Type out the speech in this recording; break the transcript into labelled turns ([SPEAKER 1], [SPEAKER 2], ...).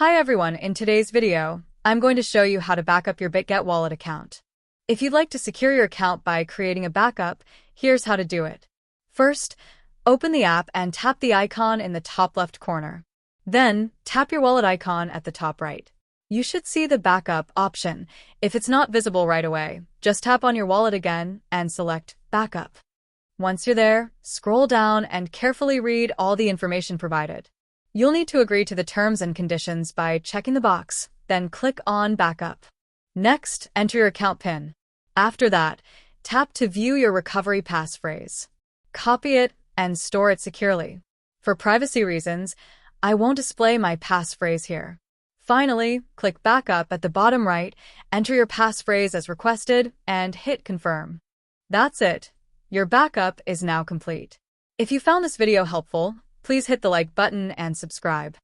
[SPEAKER 1] Hi everyone, in today's video, I'm going to show you how to back up your Bitget wallet account. If you'd like to secure your account by creating a backup, here's how to do it. First, open the app and tap the icon in the top left corner. Then, tap your wallet icon at the top right. You should see the backup option. If it's not visible right away, just tap on your wallet again and select Backup. Once you're there, scroll down and carefully read all the information provided. You'll need to agree to the terms and conditions by checking the box, then click on Backup. Next, enter your account PIN. After that, tap to view your recovery passphrase. Copy it and store it securely. For privacy reasons, I won't display my passphrase here. Finally, click Backup at the bottom right, enter your passphrase as requested, and hit Confirm. That's it. Your backup is now complete. If you found this video helpful, please hit the like button and subscribe.